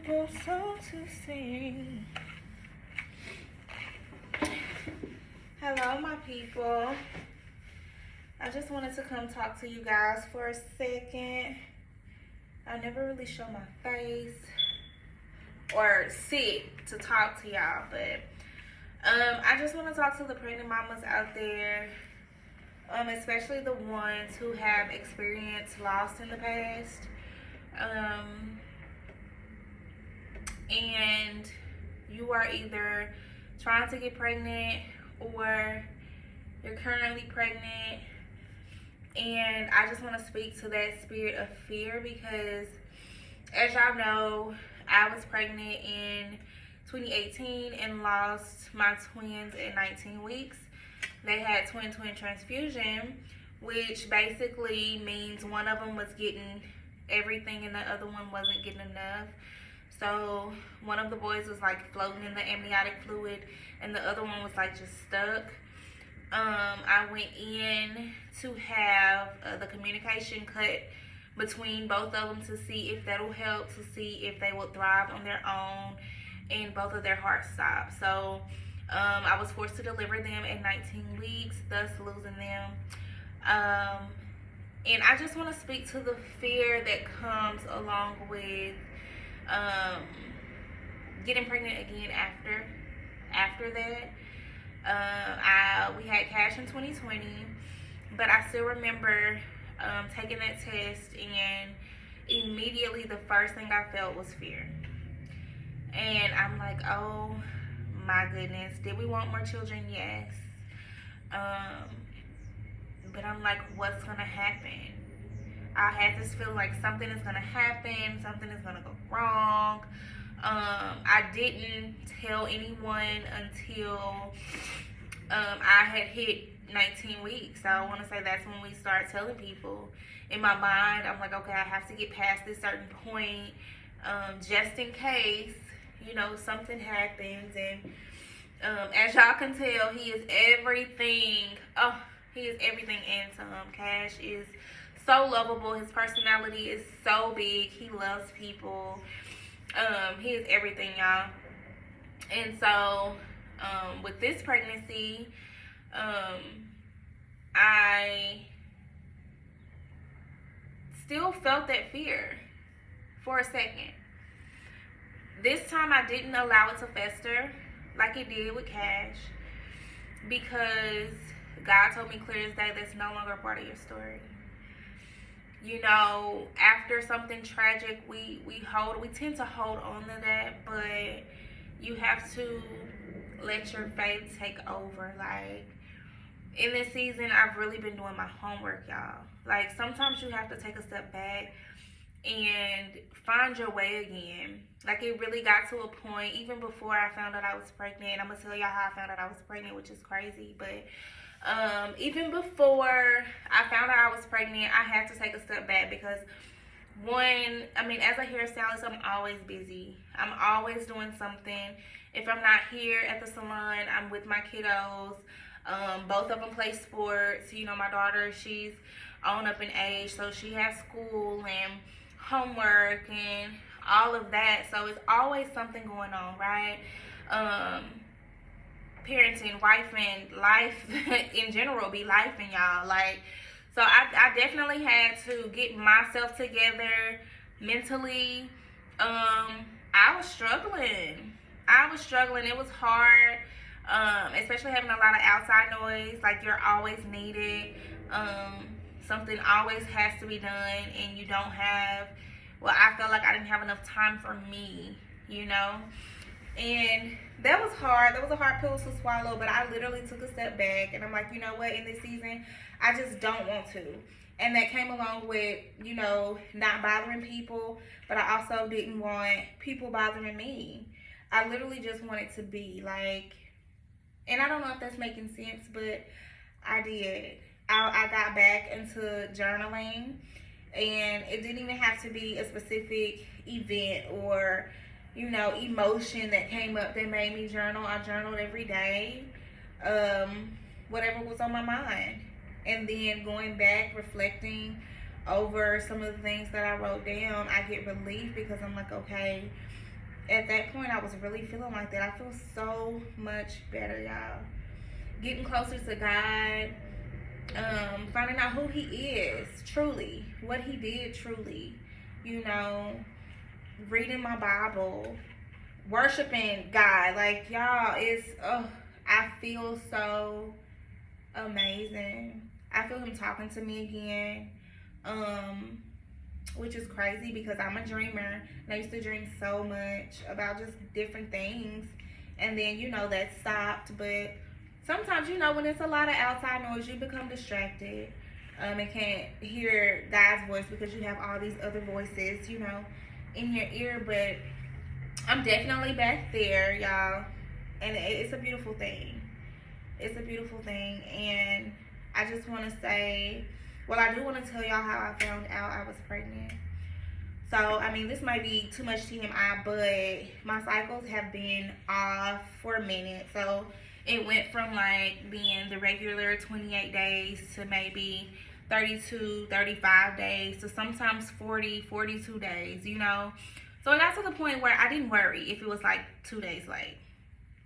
simple song to sing. Hello, my people. I just wanted to come talk to you guys for a second. I never really show my face or sit to talk to y'all, but I just want to talk to the pregnant mamas out there, especially the ones who have experienced loss in the past. And you are either trying to get pregnant or you're currently pregnant. And I just want to speak to that spirit of fear because, as y'all know, I was pregnant in 2018 and lost my twins at 19 weeks. They had twin transfusion, which basically means one of them was getting everything and the other one wasn't getting enough. So one of the boys was like floating in the amniotic fluid and the other one was like just stuck. I went in to have the communication cut between both of them to see if that'll help, to see if they will thrive on their own, and both of their hearts stopped. So I was forced to deliver them at 19 weeks, thus losing them. And I just want to speak to the fear that comes along with getting pregnant again after that. We had cash in 2020, but I still remember taking that test, and immediately the first thing I felt was fear. And I'm like, oh my goodness, did we want more children? Yes. But I'm like, what's gonna happen? I had this feel like something is gonna happen, something is gonna go wrong. I didn't tell anyone until I had hit 19 weeks. So I want to say that's when we start telling people. In my mind, I'm like, okay, I have to get past this certain point, just in case, something happens. And as y'all can tell, he is everything. Oh, he is everything and some. Cash is so lovable. His personality is so big. He loves people. He is everything, y'all. And so with this pregnancy, I still felt that fear for a second. This time I didn't allow it to fester like it did with Cash, because God told me clear as day that's no longer a part of your story. After something tragic, we tend to hold on to that, but you have to let your faith take over. Like, in this season, I've really been doing my homework, y'all. Like, sometimes you have to take a step back and find your way again. Like, it really got to a point, even before I found out I was pregnant. I'm going to tell y'all how I found out I was pregnant, which is crazy, but even before I found out I was pregnant, I had to take a step back because as a hairstylist, I'm always busy. I'm always doing something. If I'm not here at the salon, I'm with my kiddos. Both of them play sports. My daughter, she's on up in age, so she has school and homework and all of that. So it's always something going on, right? Parenting, wife, and life in general be life in y'all. Like, so I definitely had to get myself together mentally. I was struggling. It was hard, especially having a lot of outside noise. Like, you're always needed. Something always has to be done, and you don't have. Well, I felt like I didn't have enough time for me, And that was hard. That was a hard pill to swallow, but I literally took a step back, and I'm like, you know what? In this season, I just don't want to. And that came along with, not bothering people, but I also didn't want people bothering me. I literally just wanted to be like, and I don't know if that's making sense, but I did. I got back into journaling, and it didn't even have to be a specific event or emotion that came up that made me journal. I journaled every day, whatever was on my mind. And then going back, reflecting over some of the things that I wrote down, I get relief because I'm like, okay, at that point, I was really feeling like that. I feel so much better, y'all. Getting closer to God, finding out who He is, truly, what He did, truly, you know, reading my Bible, worshiping God. Like, y'all, I feel so amazing. I feel Him talking to me again, which is crazy because I'm a dreamer, and I used to dream so much about just different things, and then, you know, that stopped. But sometimes, you know, when it's a lot of outside noise, you become distracted, and can't hear God's voice because you have all these other voices, you know, in your ear. But I'm definitely back there, y'all, and it's a beautiful thing. It's a beautiful thing, and I just want to say, well, I do want to tell y'all how I found out I was pregnant. So, I mean, this might be too much TMI, but my cycles have been off for a minute. So, it went from like being the regular 28 days to maybe 32, 35 days to sometimes 40, 42 days, you know. So, it got to the point where I didn't worry if it was like 2 days late,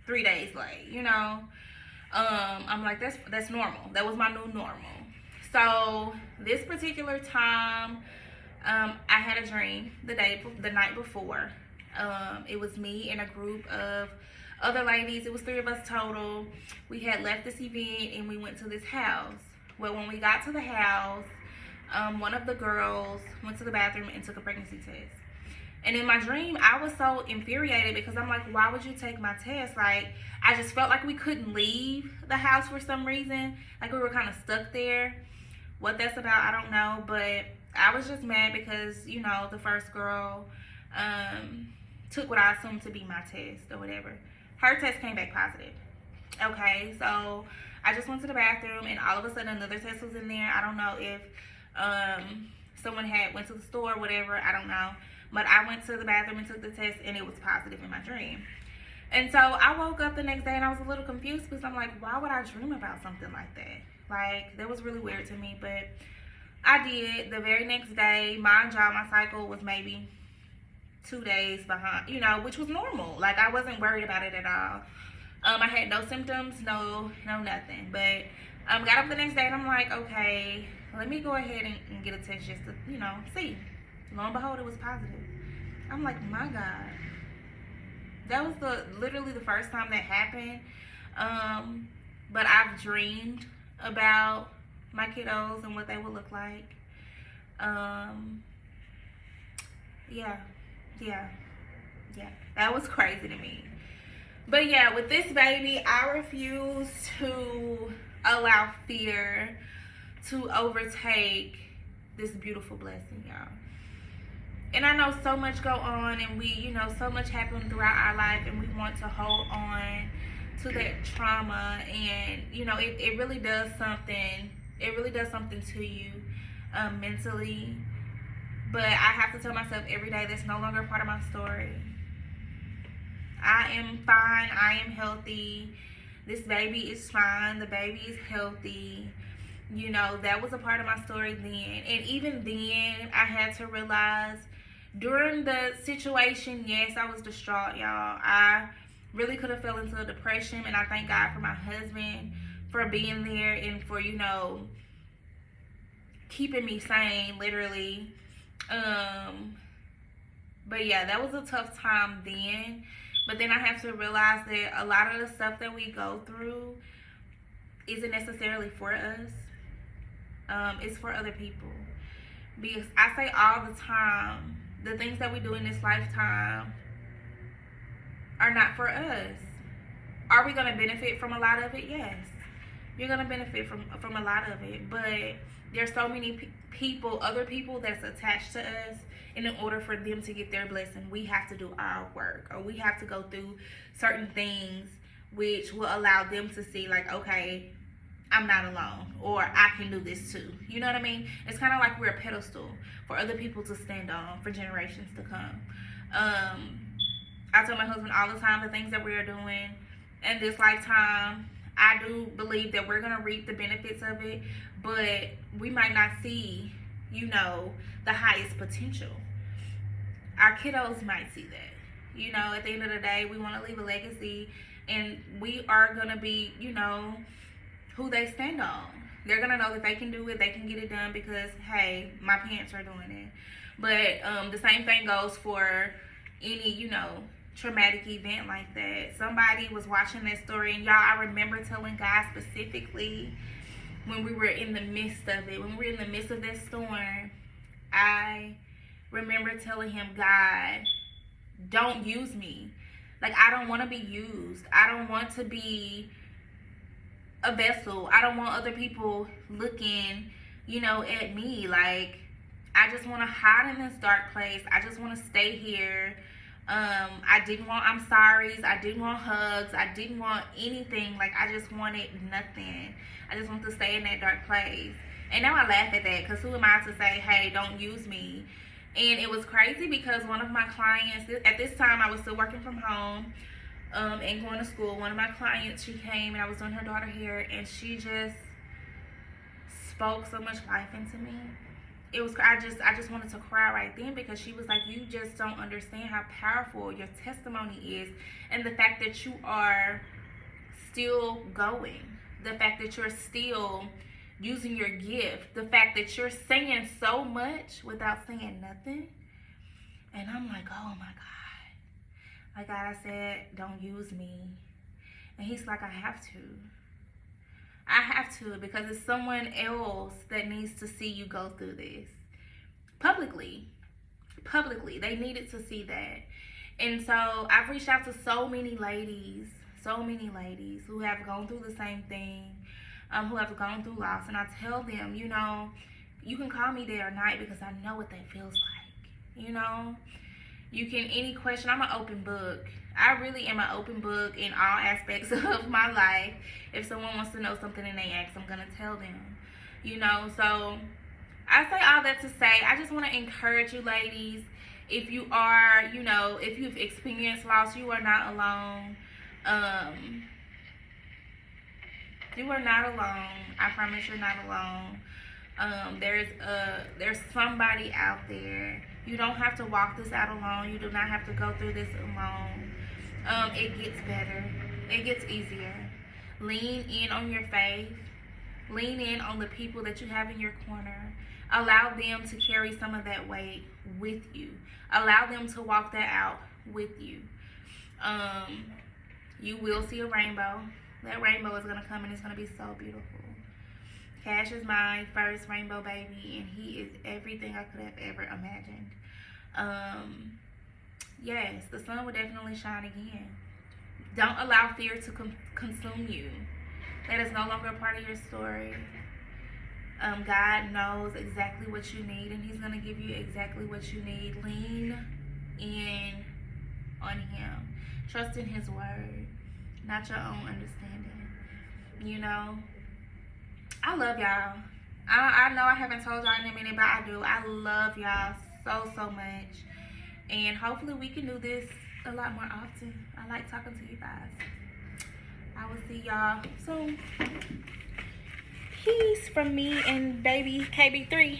3 days late, you know. I'm like, that's normal. That was my new normal. So this particular time, I had a dream the night before. It was me and a group of other ladies. It was 3 of us total. We had left this event and we went to this house. Well, when we got to the house, one of the girls went to the bathroom and took a pregnancy test. And in my dream, I was so infuriated because I'm like, why would you take my test? Like, I just felt like we couldn't leave the house for some reason. Like, we were kind of stuck there. What that's about, I don't know. But I was just mad because, you know, the first girl took what I assumed to be my test or whatever. Her test came back positive. Okay, so I just went to the bathroom and all of a sudden another test was in there. I don't know if someone went to the store or whatever. I don't know. But I went to the bathroom and took the test, and it was positive in my dream. And so I woke up the next day, and I was a little confused because I'm like, why would I dream about something like that? Like, that was really weird to me. But I did. The very next day, mind y'all, my cycle was maybe 2 days behind, you know, which was normal. Like, I wasn't worried about it at all. I had no symptoms, no nothing. But got up the next day, and I'm like, okay, let me go ahead and get a test just to, you know, see. Lo and behold, it was positive. I'm like, my God. That was literally the first time that happened. But I've dreamed about my kiddos and what they would look like. Yeah. That was crazy to me. But yeah, with this baby, I refuse to allow fear to overtake this beautiful blessing, y'all. And I know so much go on, and we, you know, so much happened throughout our life, and we want to hold on to that trauma, and, you know, it really does something. It really does something to you mentally. But I have to tell myself every day that's no longer a part of my story. I am fine. I am healthy. This baby is fine. The baby is healthy. You know, that was a part of my story then. And even then, I had to realize during the situation, yes, I was distraught, y'all. I really could have fell into a depression, and I thank God for my husband for being there and for, you know, keeping me sane, literally. But yeah, that was a tough time then. But then I have to realize that a lot of the stuff that we go through isn't necessarily for us. It's for other people. Because I say all the time, the things that we do in this lifetime are not for us. Are we going to benefit from a lot of it? Yes. You're going to benefit from a lot of it. But there's so many people, other people that's attached to us. And in order for them to get their blessing, we have to do our work. Or we have to go through certain things which will allow them to see, like, okay, I'm not alone, or I can do this too. You know what I mean? It's kind of like we're a pedestal for other people to stand on for generations to come. I tell my husband all the time the things that we are doing in this lifetime, I do believe that we're going to reap the benefits of it, but we might not see, you know, the highest potential. Our kiddos might see that. You know, at the end of the day, we want to leave a legacy, and we are going to be, you know, who they stand on. They're going to know that they can do it, they can get it done because, hey, my parents are doing it. But the same thing goes for any, you know, traumatic event like that. Somebody was watching that story, and y'all, I remember telling God specifically when we were in the midst of it, when we were in the midst of that storm, I remember telling him, God, don't use me. Like, I don't want to be used. I don't want to be a vessel. I don't want other people looking, you know, at me. Like, I just want to hide in this dark place. I just want to stay here. I didn't want I'm sorry's. I didn't want hugs. I didn't want anything. Like, I just wanted nothing. I just want to stay in that dark place. And now I laugh at that, because who am I to say, hey, don't use me? And it was crazy because one of my clients, at this time I was still working from home and going to school. One of my clients, she came and I was doing her daughter hair, and she just spoke so much life into me. It was, I just wanted to cry right then, because she was like, you just don't understand how powerful your testimony is, and the fact that you are still going, the fact that you're still using your gift, the fact that you're saying so much without saying nothing. And I'm like, oh my God. Like, God, I said, don't use me. And he's like, I have to. I have to, because it's someone else that needs to see you go through this. Publicly. They needed to see that. And so I've reached out to so many ladies who have gone through the same thing, who have gone through loss. And I tell them, you know, you can call me day or night, because I know what that feels like. You know, you can, any question, I'm an open book. I really am an open book in all aspects of my life. If someone wants to know something and they ask, I'm going to tell them. You know, so I say all that to say, I just want to encourage you ladies. If you are, you know, if you've experienced loss, you are not alone. You are not alone. I promise you're not alone. There's somebody out there. You don't have to walk this out alone. You do not have to go through this alone. It gets better. It gets easier. Lean in on your faith. Lean in on the people that you have in your corner. Allow them to carry some of that weight with you. Allow them to walk that out with you. You will see a rainbow. That rainbow is going to come, and it's going to be so beautiful. Cash is my first rainbow baby, and he is everything I could have ever imagined. Yes, the sun will definitely shine again. Don't allow fear to consume you. That is no longer a part of your story. God knows exactly what you need, and he's going to give you exactly what you need. Lean in on him. Trust in his word, not your own understanding. You know, I love y'all. I know I haven't told y'all in a minute, but I do. I love y'all so much. And hopefully we can do this a lot more often. I like talking to you guys. I will see y'all soon. Peace from me and baby KB3.